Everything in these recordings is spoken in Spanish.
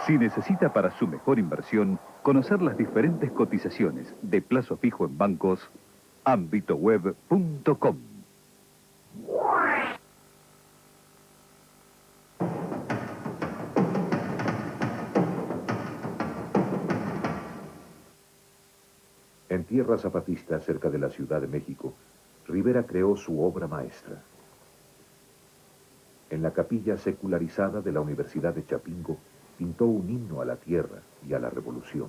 Si necesita para su mejor inversión conocer las diferentes cotizaciones de plazo fijo en bancos, ambitoweb.com. En tierra zapatista, cerca de la Ciudad de México, Rivera creó su obra maestra. En la capilla secularizada de la Universidad de Chapingo, pintó un himno a la tierra y a la revolución.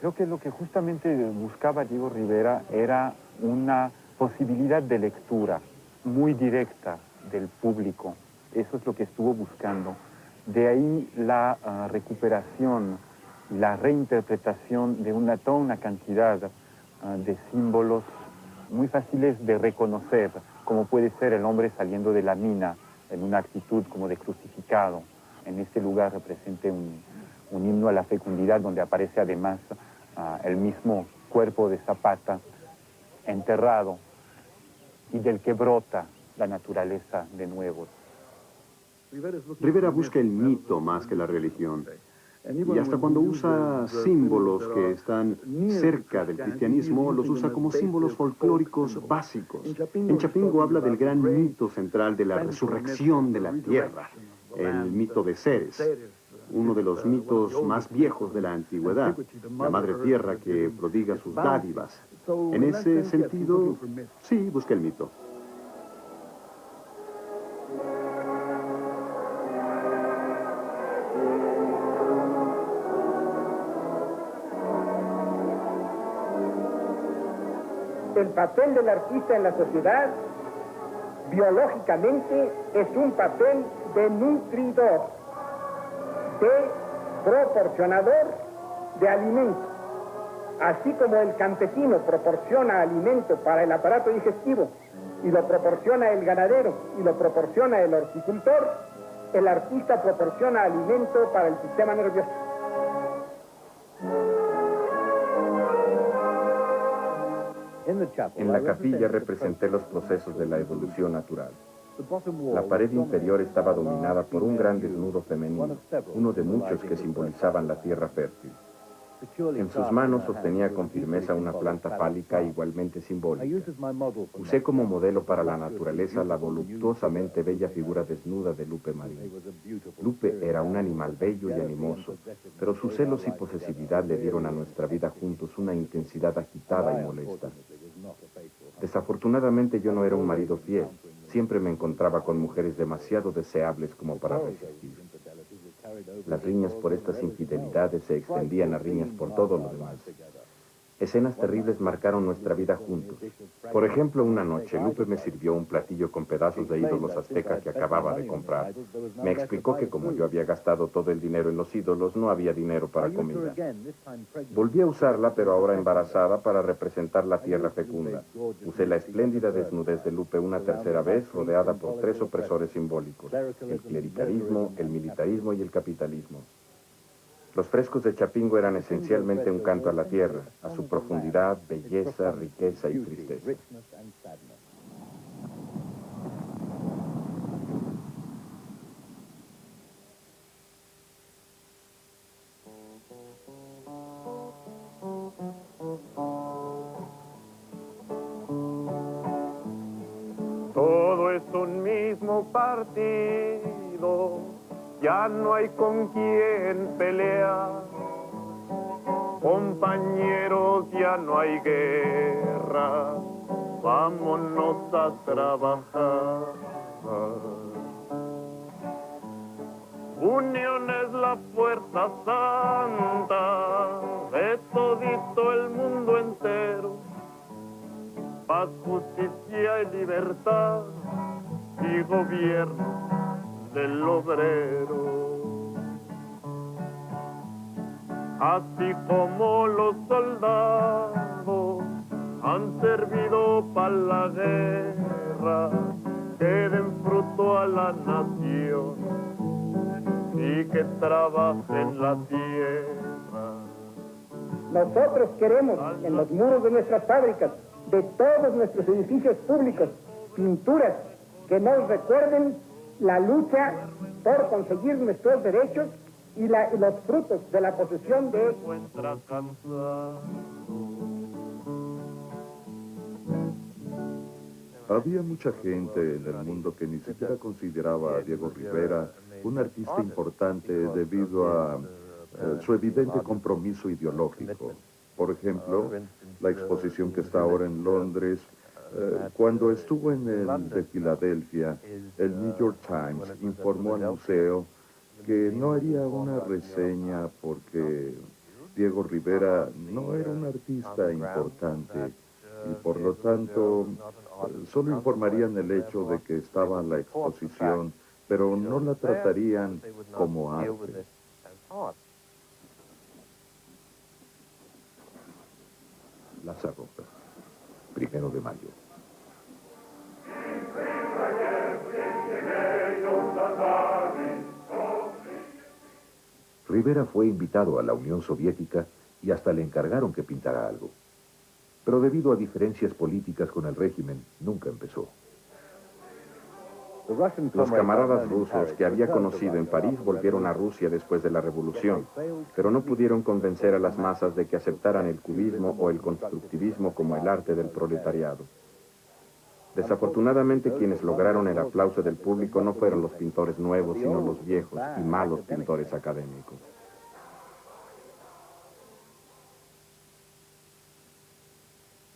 Creo que lo que justamente buscaba Diego Rivera era una posibilidad de lectura muy directa del público. Eso es lo que estuvo buscando. De ahí la recuperación, la reinterpretación de toda una cantidad de símbolos muy fáciles de reconocer, como puede ser el hombre saliendo de la mina en una actitud como de crucificado. En este lugar representa un himno a la fecundidad, donde aparece además el mismo cuerpo de Zapata enterrado y del que brota la naturaleza de nuevo. Rivera busca el mito más que la religión. Y hasta cuando usa símbolos que están cerca del cristianismo, los usa como símbolos folclóricos básicos. En Chapingo habla del gran mito central de la resurrección de la tierra, el mito de Ceres, uno de los mitos más viejos de la antigüedad, la madre tierra que prodiga sus dádivas. En ese sentido, sí, busca el mito. El papel del artista en la sociedad, biológicamente, es un papel de nutridor, de proporcionador de alimento. Así como el campesino proporciona alimento para el aparato digestivo, y lo proporciona el ganadero, y lo proporciona el horticultor, el artista proporciona alimento para el sistema nervioso. En la capilla representé los procesos de la evolución natural. La pared inferior estaba dominada por un gran desnudo femenino, uno de muchos que simbolizaban la tierra fértil. En sus manos sostenía con firmeza una planta fálica igualmente simbólica. Usé como modelo para la naturaleza la voluptuosamente bella figura desnuda de Lupe Marín. Lupe era un animal bello y animoso, pero sus celos y posesividad le dieron a nuestra vida juntos una intensidad agitada y molesta. Desafortunadamente yo no era un marido fiel. Siempre me encontraba con mujeres demasiado deseables como para resistir. Las riñas por estas infidelidades se extendían a riñas por todo lo demás. Escenas terribles marcaron nuestra vida juntos. Por ejemplo, una noche, Lupe me sirvió un platillo con pedazos de ídolos aztecas que acababa de comprar. Me explicó que como yo había gastado todo el dinero en los ídolos, no había dinero para comida. Volví a usarla, pero ahora embarazada, para representar la tierra fecunda. Usé la espléndida desnudez de Lupe una tercera vez, rodeada por tres opresores simbólicos: el clericalismo, el militarismo y el capitalismo. Los frescos de Chapingo eran esencialmente un canto a la tierra, a su profundidad, belleza, riqueza y tristeza. Todo es un mismo partido, ya no hay con quién pelear. Compañeros, ya no hay guerra, vámonos a trabajar. Unión es la fuerza santa de todito el mundo entero. Paz, justicia y libertad y gobierno del obrero. Así como los soldados han servido para la guerra, que den fruto a la nación y que trabajen la tierra. Nosotros queremos en los muros de nuestras fábricas, de todos nuestros edificios públicos, pinturas que nos recuerden la lucha por conseguir nuestros derechos y los frutos de la posesión de... Había mucha gente en el mundo que ni siquiera consideraba a Diego Rivera un artista importante debido a su evidente compromiso ideológico. Por ejemplo, la exposición que está ahora en Londres, cuando estuvo en el de Filadelfia, el New York Times informó al museo que no haría una reseña porque Diego Rivera no era un artista importante y por lo tanto solo informarían el hecho de que estaba en la exposición, pero no la tratarían como arte. Lázaro, 1 de mayo. Rivera fue invitado a la Unión Soviética y hasta le encargaron que pintara algo. Pero debido a diferencias políticas con el régimen, nunca empezó. Los camaradas rusos que había conocido en París volvieron a Rusia después de la revolución, pero no pudieron convencer a las masas de que aceptaran el cubismo o el constructivismo como el arte del proletariado. Desafortunadamente, quienes lograron el aplauso del público no fueron los pintores nuevos, sino los viejos y malos pintores académicos.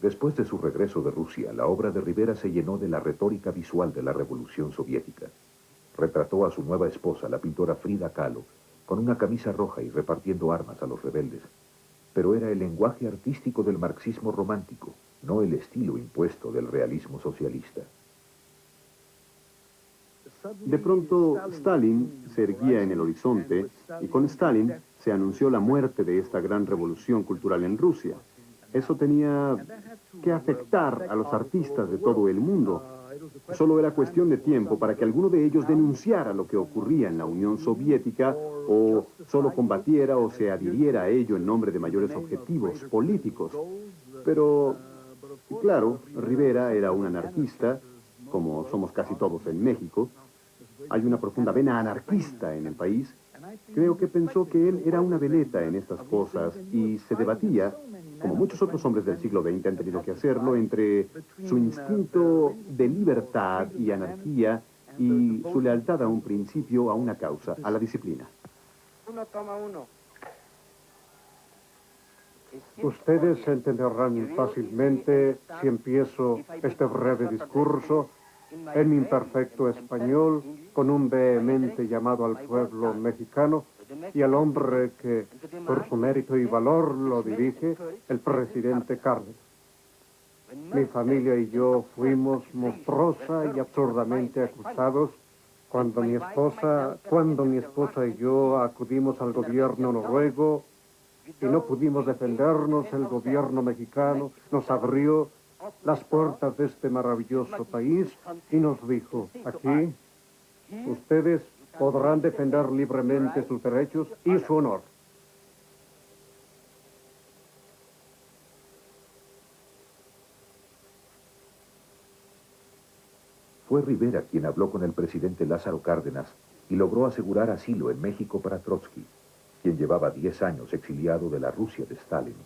Después de su regreso de Rusia, la obra de Rivera se llenó de la retórica visual de la Revolución Soviética. Retrató a su nueva esposa, la pintora Frida Kahlo, con una camisa roja y repartiendo armas a los rebeldes. Pero era el lenguaje artístico del marxismo romántico, no el estilo impuesto del realismo socialista. De pronto, Stalin se erguía en el horizonte y con Stalin se anunció la muerte de esta gran revolución cultural en Rusia. Eso tenía que afectar a los artistas de todo el mundo. Solo era cuestión de tiempo para que alguno de ellos denunciara lo que ocurría en la Unión Soviética o solo combatiera o se adhiriera a ello en nombre de mayores objetivos políticos. Pero, claro, Rivera era un anarquista, como somos casi todos en México. Hay una profunda vena anarquista en el país. Creo que pensó que él era una veleta en estas cosas y se debatía, como muchos otros hombres del siglo XX han tenido que hacerlo, entre su instinto de libertad y anarquía y su lealtad a un principio, a una causa, a la disciplina. Ustedes entenderán fácilmente si empiezo este breve discurso en mi imperfecto español con un vehemente llamado al pueblo mexicano y al hombre que, por su mérito y valor, lo dirige, el presidente Cárdenas. Mi familia y yo fuimos monstruosa y absurdamente acusados cuando mi esposa y yo acudimos al gobierno noruego y no pudimos defendernos. El gobierno mexicano nos abrió las puertas de este maravilloso país y nos dijo: aquí ustedes podrán defender libremente sus derechos y su honor. Fue Rivera quien habló con el presidente Lázaro Cárdenas y logró asegurar asilo en México para Trotsky, quien llevaba 10 años exiliado de la Rusia de Stalin.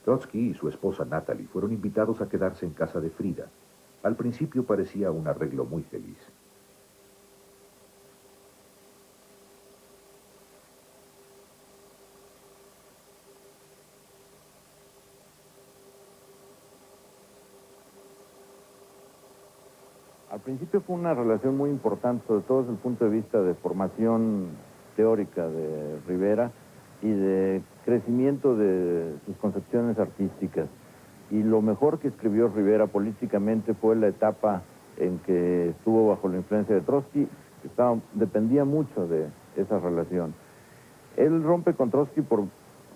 Trotsky y su esposa Natalie fueron invitados a quedarse en casa de Frida. Al principio parecía un arreglo muy feliz. Al principio fue una relación muy importante, sobre todo desde el punto de vista de formación teórica de Rivera y de crecimiento de sus concepciones artísticas. Y lo mejor que escribió Rivera políticamente fue la etapa en que estuvo bajo la influencia de Trotsky, que dependía mucho de esa relación. Él rompe con Trotsky por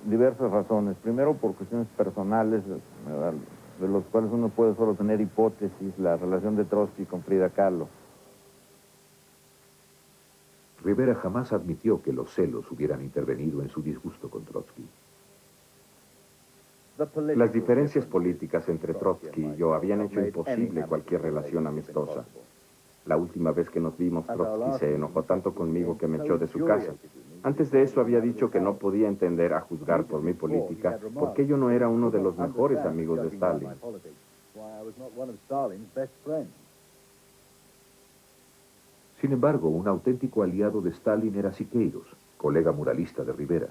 diversas razones. Primero, por cuestiones personales, de los cuales uno puede solo tener hipótesis, la relación de Trotsky con Frida Kahlo. Rivera jamás admitió que los celos hubieran intervenido en su disgusto con Trotsky. Las diferencias políticas entre Trotsky y yo habían hecho imposible cualquier relación amistosa. La última vez que nos vimos, Trotsky se enojó tanto conmigo que me echó de su casa. Antes de eso había dicho que no podía entender, a juzgar por mi política, porque yo no era uno de los mejores amigos de Stalin. Sin embargo, un auténtico aliado de Stalin era Siqueiros, colega muralista de Rivera.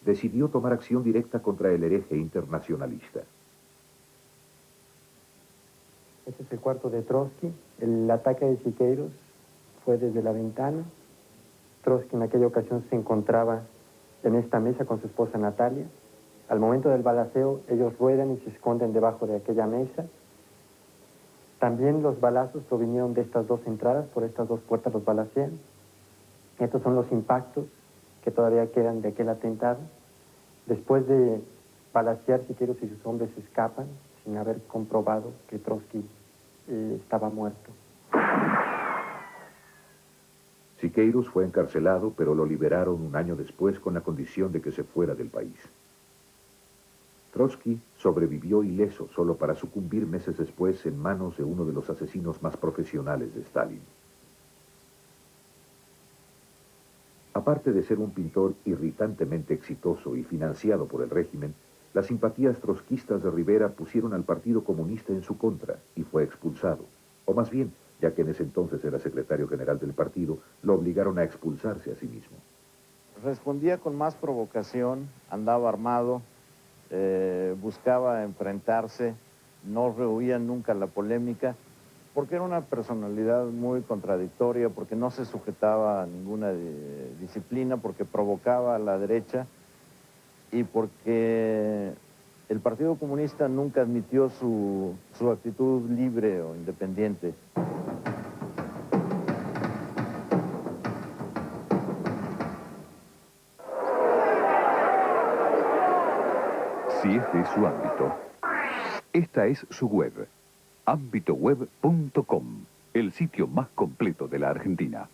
Decidió tomar acción directa contra el hereje internacionalista. Este es el cuarto de Trotsky. El ataque de Siqueiros fue desde la ventana. Trotsky en aquella ocasión se encontraba en esta mesa con su esposa Natalia. Al momento del balaceo, ellos ruedan y se esconden debajo de aquella mesa. También los balazos provinieron de estas dos entradas, por estas dos puertas los balacean. Estos son los impactos que todavía quedan de aquel atentado. Después de balacear, Siqueiros y sus hombres escapan sin haber comprobado que Trotsky estaba muerto. Siqueiros fue encarcelado, pero lo liberaron un año después con la condición de que se fuera del país. Trotsky sobrevivió ileso solo para sucumbir meses después en manos de uno de los asesinos más profesionales de Stalin. Aparte de ser un pintor irritantemente exitoso y financiado por el régimen, las simpatías trotskistas de Rivera pusieron al Partido Comunista en su contra y fue expulsado. O más bien, ya que en ese entonces era secretario general del partido, lo obligaron a expulsarse a sí mismo. Respondía con más provocación, andaba armado, buscaba enfrentarse, no rehuía nunca la polémica, porque era una personalidad muy contradictoria, porque no se sujetaba a ninguna disciplina, porque provocaba a la derecha y porque el Partido Comunista nunca admitió su actitud libre o independiente. Si este es su ámbito, esta es su web, ambitoweb.com, el sitio más completo de la Argentina.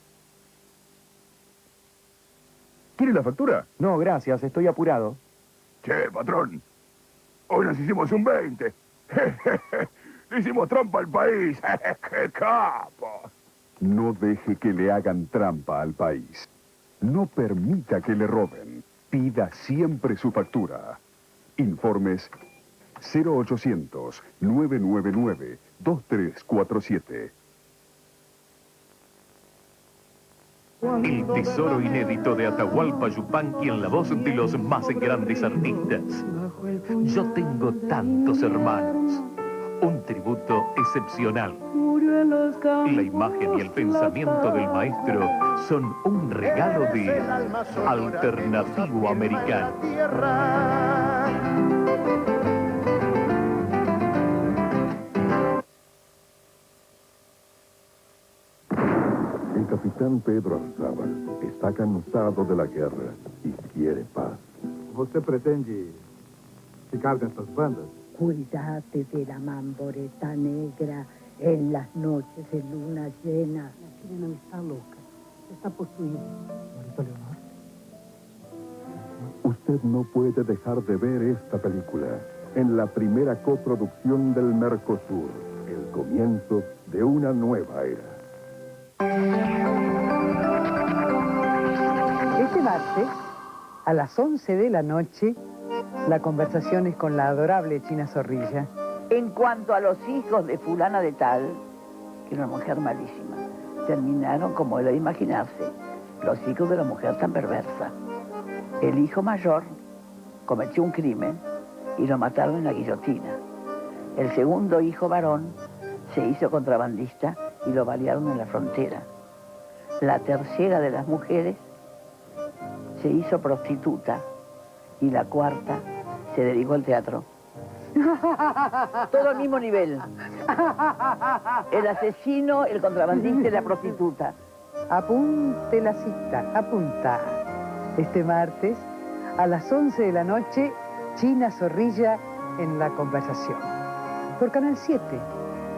¿Quiere la factura? No, gracias, estoy apurado. Che, patrón, hoy nos hicimos un 20. Le hicimos trampa al país. ¡Qué capo! No deje que le hagan trampa al país. No permita que le roben. Pida siempre su factura. Informes 0800-999-2347. El tesoro inédito de Atahualpa Yupanqui en la voz de los más grandes artistas. Yo tengo tantos hermanos. Un tributo excepcional. La imagen y el pensamiento del maestro son un regalo de alternativo americano. El capitán Pedro Arzábal está cansado de la guerra y quiere paz. ¿Usted pretende ficar de estas bandas? Cuídate de la mamboreta negra en las noches de luna llena. La sirena está loca. Está poseída. Señorita Leonor. Usted no puede dejar de ver esta película en la primera coproducción del Mercosur, el comienzo de una nueva era. Este martes, a las 11 de la noche, la conversación es con la adorable China Zorrilla. En cuanto a los hijos de fulana de tal, que era una mujer malísima, terminaron como era de imaginarse, los hijos de la mujer tan perversa. El hijo mayor cometió un crimen y lo mataron en la guillotina. El segundo hijo varón se hizo contrabandista y lo balearon en la frontera. La tercera de las mujeres se hizo prostituta y la cuarta se dedicó al teatro. Todo al mismo nivel. El asesino, el contrabandista y la prostituta. Apunte la cita, apunta. Este martes, a las 11 de la noche, China Zorrilla en La Conversación. Por Canal 7,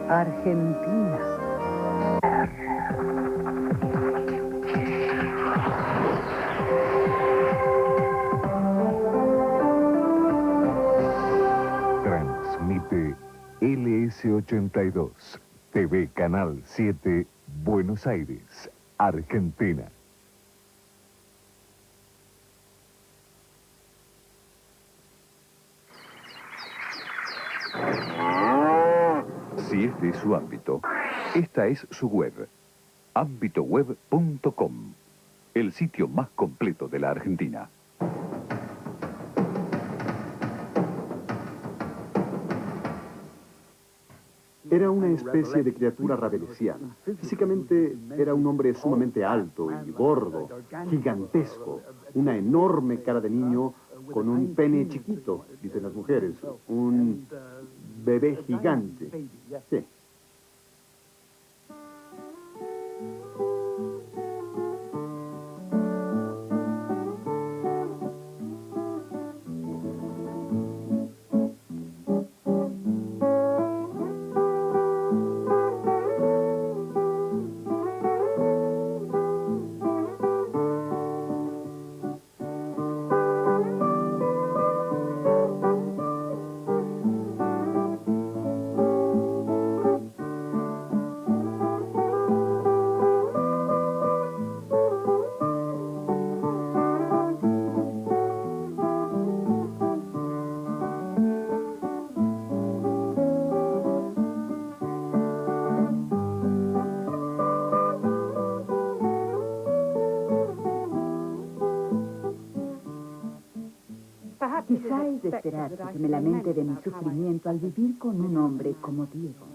Argentina. Transmite LS82, TV Canal 7, Buenos Aires, Argentina. Si este es su ámbito, esta es su web, ambitoweb.com, el sitio más completo de la Argentina. Era una especie de criatura rabelesiana. Físicamente era un hombre sumamente alto y gordo, gigantesco, una enorme cara de niño con un pene chiquito, dicen las mujeres, un bebé gigante. Sí. Quizá es de esperarse que me lamente de mi sufrimiento al vivir con un hombre como Diego.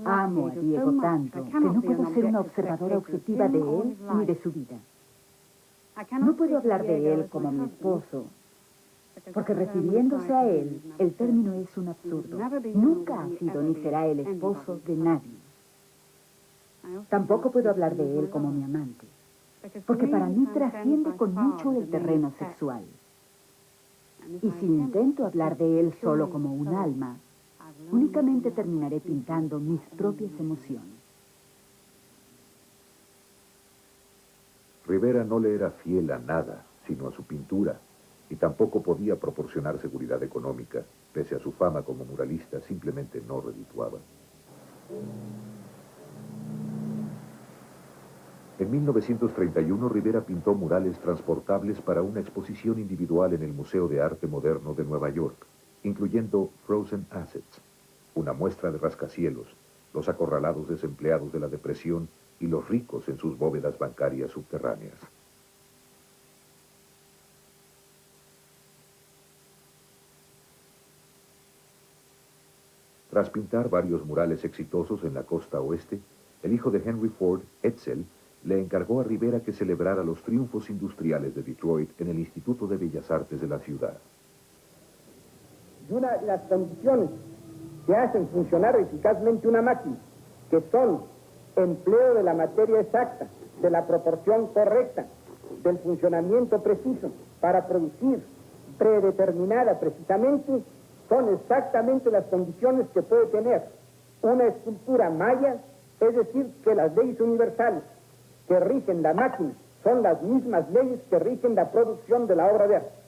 Amo a Diego tanto que no puedo ser una observadora objetiva de él ni de su vida. No puedo hablar de él como mi esposo, porque refiriéndose a él, el término es un absurdo. Nunca ha sido ni será el esposo de nadie. Tampoco puedo hablar de él como mi amante, porque para mí trasciende con mucho el terreno sexual. Y si intento hablar de él solo como un alma, únicamente terminaré pintando mis propias emociones. Rivera no le era fiel a nada, sino a su pintura, y tampoco podía proporcionar seguridad económica, pese a su fama como muralista, simplemente no redituaba. En 1931, Rivera pintó murales transportables para una exposición individual en el Museo de Arte Moderno de Nueva York, incluyendo Frozen Assets, una muestra de rascacielos, los acorralados desempleados de la depresión y los ricos en sus bóvedas bancarias subterráneas. Tras pintar varios murales exitosos en la costa oeste, el hijo de Henry Ford, Edsel, le encargó a Rivera que celebrara los triunfos industriales de Detroit en el Instituto de Bellas Artes de la ciudad. Y una de las condiciones que hacen funcionar eficazmente una máquina, que son empleo de la materia exacta, de la proporción correcta, del funcionamiento preciso, para producir predeterminada precisamente, son exactamente las condiciones que puede tener una escultura maya, es decir, que las leyes universales que rigen la máquina son las mismas leyes que rigen la producción de la obra de arte.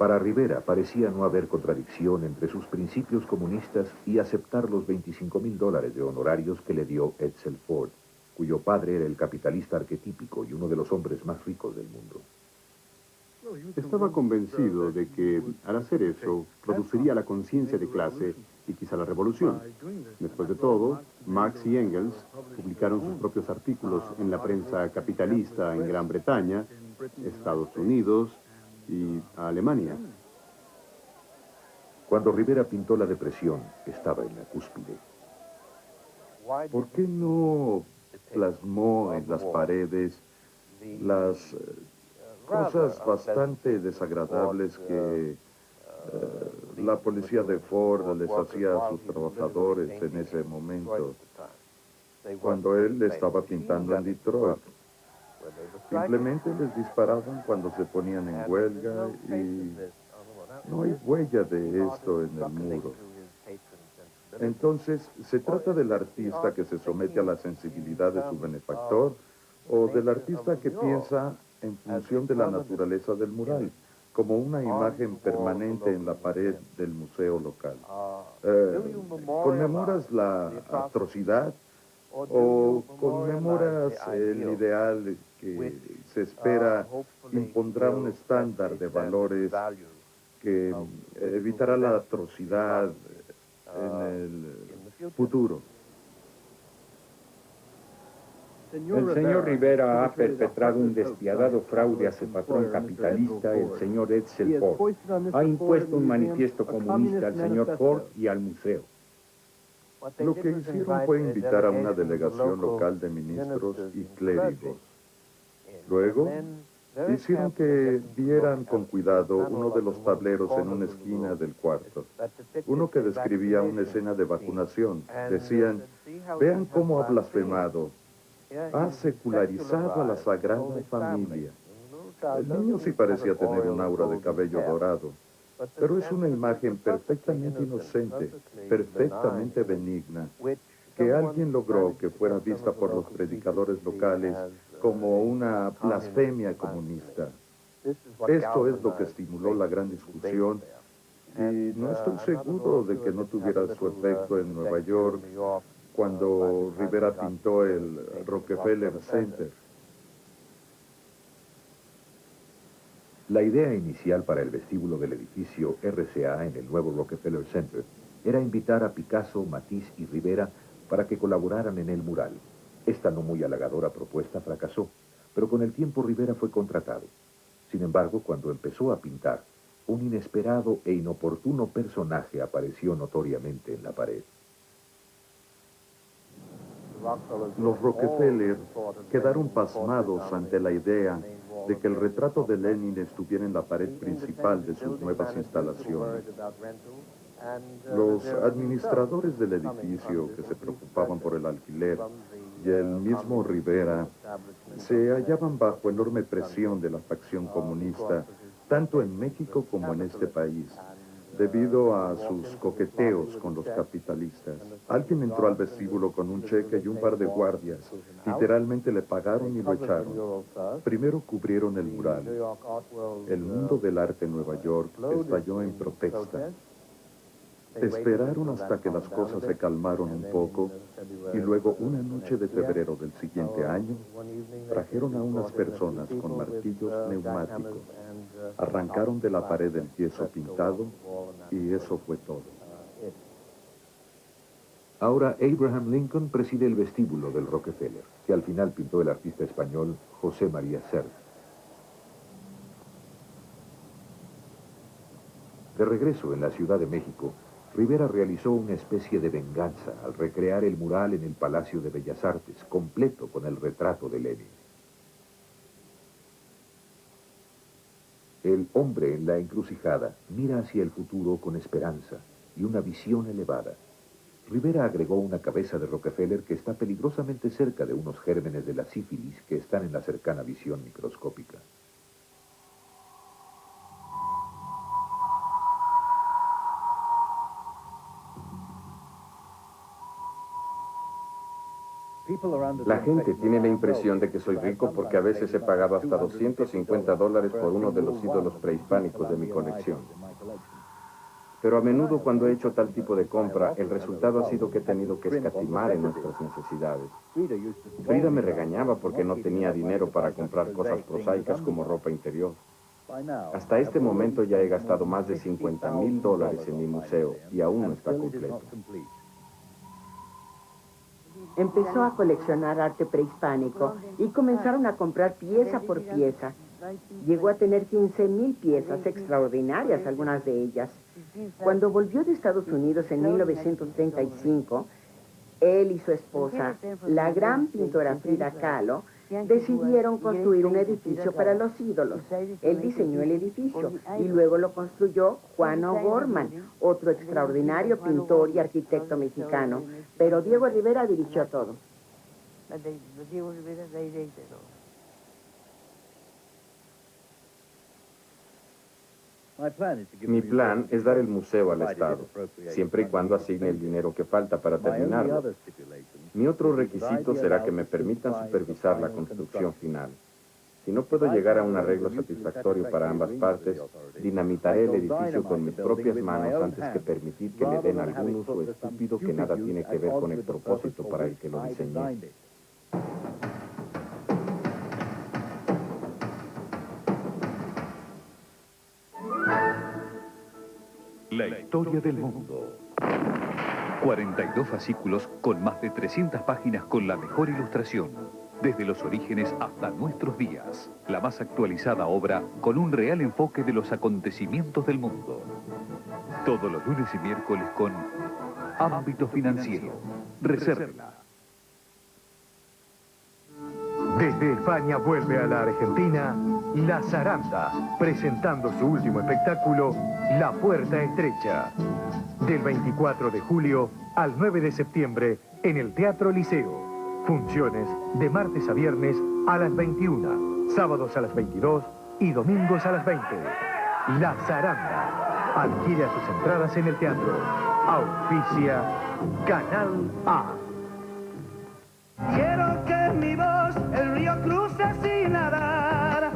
Para Rivera parecía no haber contradicción entre sus principios comunistas y aceptar los $25.000 de honorarios que le dio Edsel Ford, cuyo padre era el capitalista arquetípico y uno de los hombres más ricos del mundo. Estaba convencido de que, al hacer eso, produciría la conciencia de clase y quizá la revolución. Después de todo, Marx y Engels publicaron sus propios artículos en la prensa capitalista en Gran Bretaña, Estados Unidos y a Alemania. Cuando Rivera pintó La Depresión, estaba en la cúspide. ¿Por qué no plasmó en las paredes las cosas bastante desagradables que la policía de Ford les hacía a sus trabajadores en ese momento, cuando él estaba pintando en Detroit? Simplemente les disparaban cuando se ponían en huelga y no hay huella de esto en el muro. Entonces, ¿se trata del artista que se somete a la sensibilidad de su benefactor o del artista que piensa en función de la naturaleza del mural, como una imagen permanente en la pared del museo local? ¿Conmemoras la atrocidad o conmemoras el ideal que se espera impondrá un estándar de valores que evitará la atrocidad en el futuro? El señor Rivera ha perpetrado un despiadado fraude a su patrón capitalista, el señor Edsel Ford. Ha impuesto un manifiesto comunista al señor Ford y al museo. Lo que hicieron fue invitar a una delegación local de ministros y clérigos. Luego, hicieron que vieran con cuidado uno de los tableros en una esquina del cuarto, uno que describía una escena de vacunación. Decían, vean cómo ha blasfemado, ha secularizado a la Sagrada Familia. El niño sí parecía tener un aura de cabello dorado, pero es una imagen perfectamente inocente, perfectamente benigna, que alguien logró que fuera vista por los predicadores locales como una blasfemia comunista. Esto es lo que estimuló la gran discusión y no estoy seguro de que no tuviera su efecto en Nueva York cuando Rivera pintó el Rockefeller Center. La idea inicial para el vestíbulo del edificio RCA en el nuevo Rockefeller Center era invitar a Picasso, Matisse y Rivera para que colaboraran en el mural. Esta no muy halagadora propuesta fracasó, pero con el tiempo Rivera fue contratado. Sin embargo, cuando empezó a pintar, un inesperado e inoportuno personaje apareció notoriamente en la pared. Los Rockefeller quedaron pasmados ante la idea de que el retrato de Lenin estuviera en la pared principal de sus nuevas instalaciones. Los administradores del edificio, que se preocupaban por el alquiler, y el mismo Rivera, se hallaban bajo enorme presión de la facción comunista, tanto en México como en este país, debido a sus coqueteos con los capitalistas. Alguien entró al vestíbulo con un cheque y un par de guardias. Literalmente le pagaron y lo echaron. Primero cubrieron el mural. El mundo del arte en Nueva York estalló en protesta. Esperaron hasta que las cosas se calmaron un poco y luego una noche de febrero del siguiente año trajeron a unas personas con martillos neumáticos, arrancaron de la pared el yeso pintado y eso fue todo. Ahora Abraham Lincoln preside el vestíbulo del Rockefeller, que al final pintó el artista español José María Sert. De regreso en la Ciudad de México, Rivera realizó una especie de venganza al recrear el mural en el Palacio de Bellas Artes, completo con el retrato de Lenin. El hombre en la encrucijada mira hacia el futuro con esperanza y una visión elevada. Rivera agregó una cabeza de Rockefeller que está peligrosamente cerca de unos gérmenes de la sífilis que están en la cercana visión microscópica. La gente tiene la impresión de que soy rico porque a veces he pagado hasta $250 por uno de los ídolos prehispánicos de mi colección. Pero a menudo cuando he hecho tal tipo de compra, el resultado ha sido que he tenido que escatimar en nuestras necesidades. Frida me regañaba porque no tenía dinero para comprar cosas prosaicas como ropa interior. Hasta este momento ya he gastado más de $50,000 en mi museo y aún no está completo. Empezó a coleccionar arte prehispánico y comenzaron a comprar pieza por pieza. Llegó a tener 15.000 piezas extraordinarias, algunas de ellas. Cuando volvió de Estados Unidos en 1935, él y su esposa, la gran pintora Frida Kahlo, decidieron construir un edificio para los ídolos. Él diseñó el edificio y luego lo construyó Juan O'Gorman, otro extraordinario pintor y arquitecto mexicano. Pero Diego Rivera dirigió todo. Mi plan es dar el museo al Estado, siempre y cuando asigne el dinero que falta para terminarlo. Mi otro requisito será que me permitan supervisar la construcción final. Si no puedo llegar a un arreglo satisfactorio para ambas partes, dinamitaré el edificio con mis propias manos antes que permitir que le den algún uso estúpido que nada tiene que ver con el propósito para el que lo diseñé. La historia del mundo. 42 fascículos con más de 300 páginas con la mejor ilustración. Desde los orígenes hasta nuestros días. La más actualizada obra con un real enfoque de los acontecimientos del mundo. Todos los lunes y miércoles con Ámbito Financiero. Resérvela. Desde España vuelve a la Argentina La Zaranda, presentando su último espectáculo, La Puerta Estrecha. Del 24 de julio al 9 de septiembre en el Teatro Liceo. Funciones de martes a viernes a las 21, sábados a las 22 y domingos a las 20. La Zaranda. Adquiere sus entradas en el teatro. Auspicia Canal A. Quiero que mi voz el río cruce sin nadar.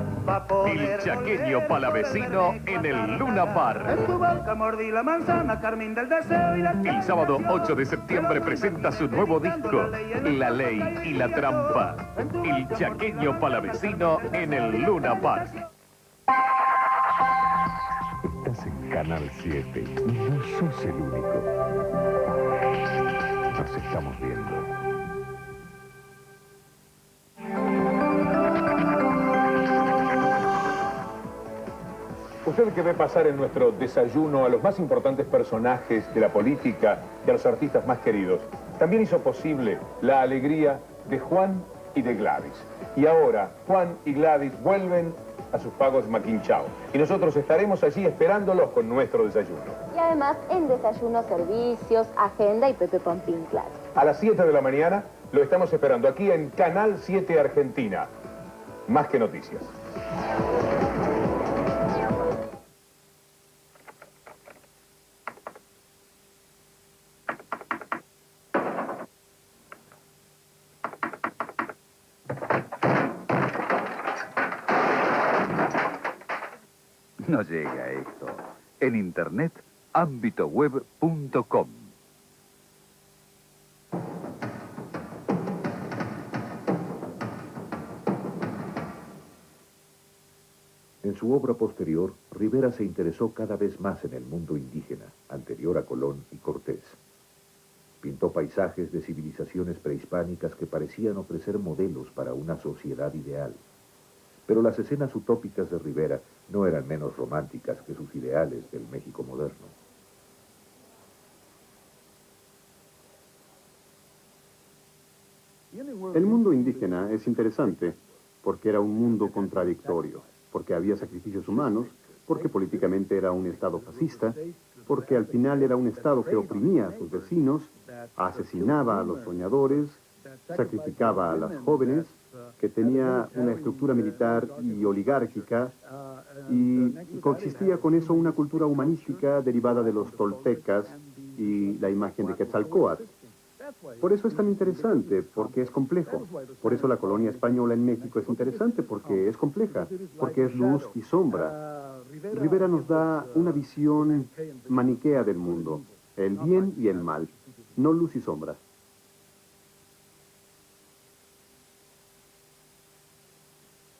El chaqueño palavecino en el Luna Park. En tu boca mordí la manzana, carmín del deseo y la... El sábado 8 de septiembre presenta su nuevo disco, La Ley y la Trampa. El chaqueño palavecino en el Luna Park. Estás en Canal 7 y no sos el único. Nos estamos viendo. Usted que ve pasar en nuestro desayuno a los más importantes personajes de la política y a los artistas más queridos, también hizo posible la alegría de Juan y de Gladys. Y ahora Juan y Gladys vuelven a sus pagos Maquinchao. Y nosotros estaremos allí esperándolos con nuestro desayuno. Y además en Desayuno Servicios, Agenda y Pepe Pompín, claro. A las 7 de la mañana lo estamos esperando aquí en Canal 7 Argentina. Más que noticias. No llega esto. En internet, ámbitoweb.com. En su obra posterior, Rivera se interesó cada vez más en el mundo indígena, anterior a Colón y Cortés. Pintó paisajes de civilizaciones prehispánicas que parecían ofrecer modelos para una sociedad ideal. Pero las escenas utópicas de Rivera no eran menos románticas que sus ideales del México moderno. El mundo indígena es interesante porque era un mundo contradictorio, porque había sacrificios humanos, porque políticamente era un estado fascista, porque al final era un estado que oprimía a sus vecinos, asesinaba a los soñadores, sacrificaba a las jóvenes, que tenía una estructura militar y oligárquica, y coexistía con eso una cultura humanística derivada de los toltecas y la imagen de Quetzalcóatl. Por eso es tan interesante, porque es complejo. Por eso la colonia española en México es interesante, porque es compleja, porque es luz y sombra. Rivera nos da una visión maniquea del mundo, el bien y el mal, no luz y sombra.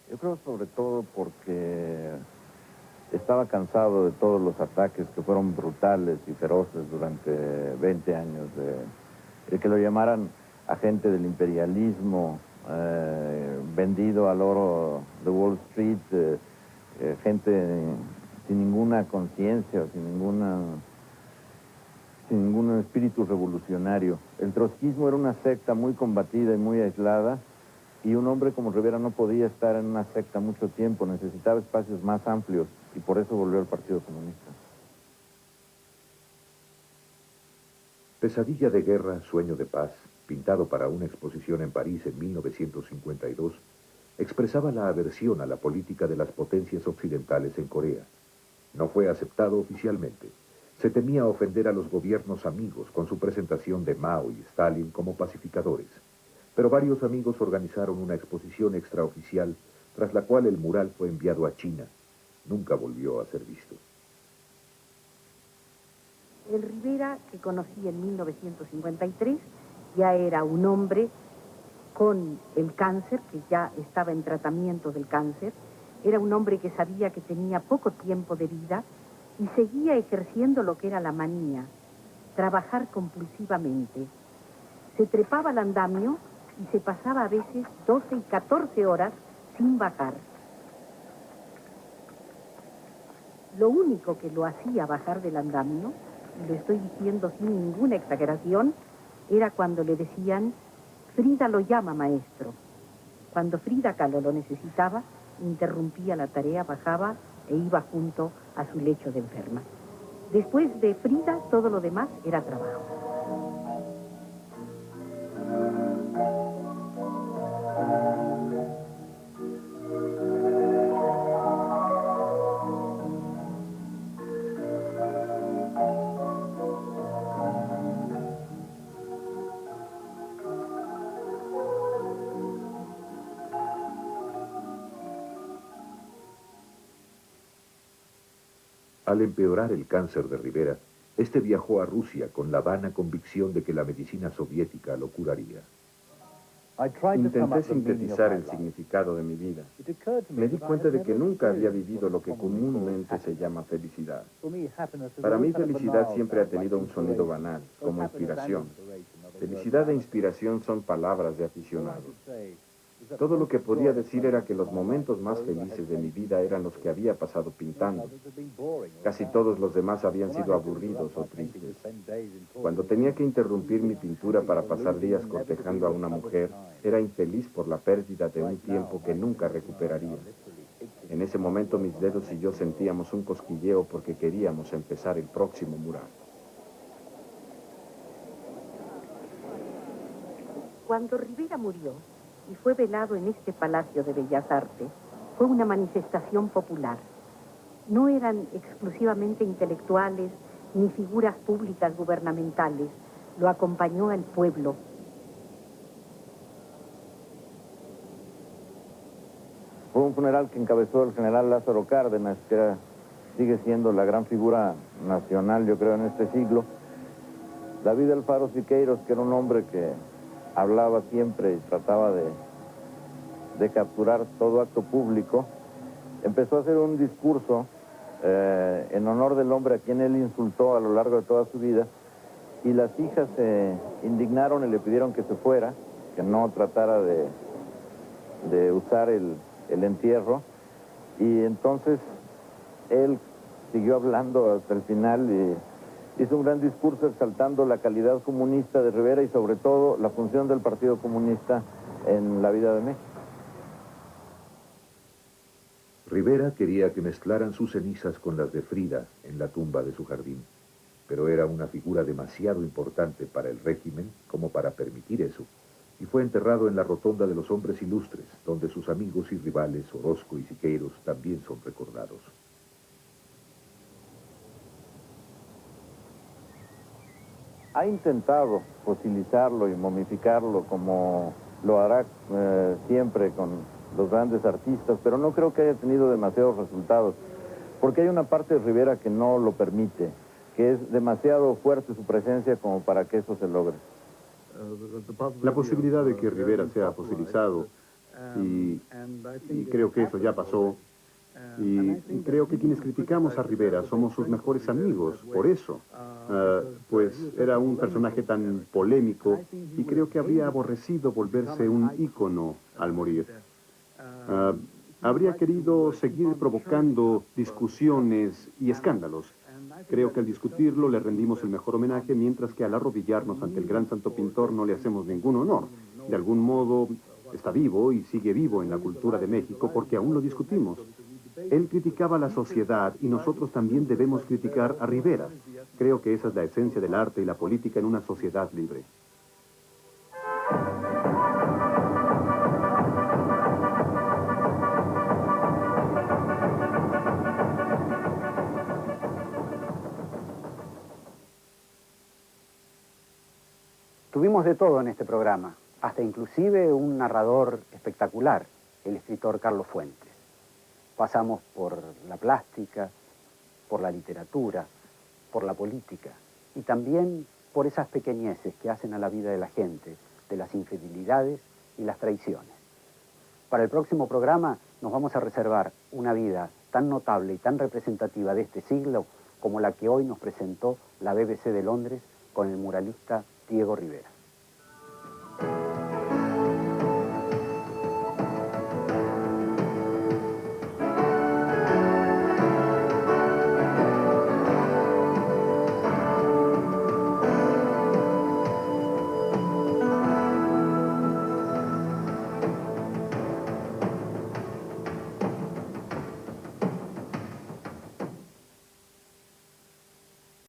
Yo creo sobre todo porque estaba cansado de todos los ataques que fueron brutales y feroces durante 20 años, de que lo llamaran agente del imperialismo, vendido al oro de Wall Street. Street, gente sin ninguna conciencia, sin ningún espíritu revolucionario. El trotskismo era una secta muy combatida y muy aislada, y un hombre como Rivera no podía estar en una secta mucho tiempo, necesitaba espacios más amplios, y por eso volvió al Partido Comunista. Pesadilla de guerra, sueño de paz, pintado para una exposición en París en 1952, expresaba la aversión a la política de las potencias occidentales en Corea. No fue aceptado oficialmente. Se temía ofender a los gobiernos amigos con su presentación de Mao y Stalin como pacificadores. Pero varios amigos organizaron una exposición extraoficial, tras la cual el mural fue enviado a China. Nunca volvió a ser visto. El Rivera que conocí en 1953 ya era un hombre con el cáncer, que ya estaba en tratamiento del cáncer. Era un hombre que sabía que tenía poco tiempo de vida y seguía ejerciendo lo que era la manía, trabajar compulsivamente. Se trepaba al andamio y se pasaba a veces 12 y 14 horas sin bajar. Lo único que lo hacía bajar del andamio, y lo estoy diciendo sin ninguna exageración, era cuando le decían: Frida lo llama, maestro. Cuando Frida Kahlo lo necesitaba, interrumpía la tarea, bajaba e iba junto a su lecho de enferma. Después de Frida, todo lo demás era trabajo. Al empeorar el cáncer de Rivera, este viajó a Rusia con la vana convicción de que la medicina soviética lo curaría. Intenté sintetizar el significado de mi vida. Me di cuenta de que nunca había vivido lo que comúnmente se llama felicidad. Para mí, felicidad siempre ha tenido un sonido banal, como inspiración. Felicidad e inspiración son palabras de aficionado. Todo lo que podía decir era que los momentos más felices de mi vida eran los que había pasado pintando. Casi todos los demás habían sido aburridos o tristes. Cuando tenía que interrumpir mi pintura para pasar días cortejando a una mujer, era infeliz por la pérdida de un tiempo que nunca recuperaría. En ese momento mis dedos y yo sentíamos un cosquilleo porque queríamos empezar el próximo mural. Cuando Rivera murió y fue velado en este Palacio de Bellas Artes, fue una manifestación popular. No eran exclusivamente intelectuales ni figuras públicas gubernamentales. Lo acompañó el pueblo. Fue un funeral que encabezó el general Lázaro Cárdenas, que sigue siendo la gran figura nacional, yo creo, en este siglo. David Alfaro Siqueiros, que era un hombre que hablaba siempre y trataba de capturar todo acto público, empezó a hacer un discurso en honor del hombre a quien él insultó a lo largo de toda su vida, y las hijas se indignaron y le pidieron que se fuera, que no tratara de usar el entierro, y entonces él siguió hablando hasta el final y hizo un gran discurso exaltando la calidad comunista de Rivera y sobre todo la función del Partido Comunista en la vida de México. Rivera quería que mezclaran sus cenizas con las de Frida en la tumba de su jardín, pero era una figura demasiado importante para el régimen como para permitir eso, y fue enterrado en la Rotonda de los Hombres Ilustres, donde sus amigos y rivales Orozco y Siqueiros también son recordados. Ha intentado fosilizarlo y momificarlo como lo hará siempre con los grandes artistas, pero no creo que haya tenido demasiados resultados, porque hay una parte de Rivera que no lo permite, que es demasiado fuerte su presencia como para que eso se logre. La posibilidad de que Rivera sea fosilizado, y creo que eso ya pasó, y creo que quienes criticamos a Rivera somos sus mejores amigos, por eso. Pues era un personaje tan polémico y creo que habría aborrecido volverse un ícono al morir. habría querido seguir provocando discusiones y escándalos. Creo que al discutirlo le rendimos el mejor homenaje, mientras que al arrodillarnos ante el gran santo pintor no le hacemos ningún honor. De algún modo está vivo y sigue vivo en la cultura de México porque aún lo discutimos. Él criticaba la sociedad y nosotros también debemos criticar a Rivera. Creo que esa es la esencia del arte y la política en una sociedad libre. Tuvimos de todo en este programa, hasta inclusive un narrador espectacular, el escritor Carlos Fuentes. Pasamos por la plástica, por la literatura, por la política y también por esas pequeñeces que hacen a la vida de la gente, de las infidelidades y las traiciones. Para el próximo programa nos vamos a reservar una vida tan notable y tan representativa de este siglo como la que hoy nos presentó la BBC de Londres con el muralista Diego Rivera.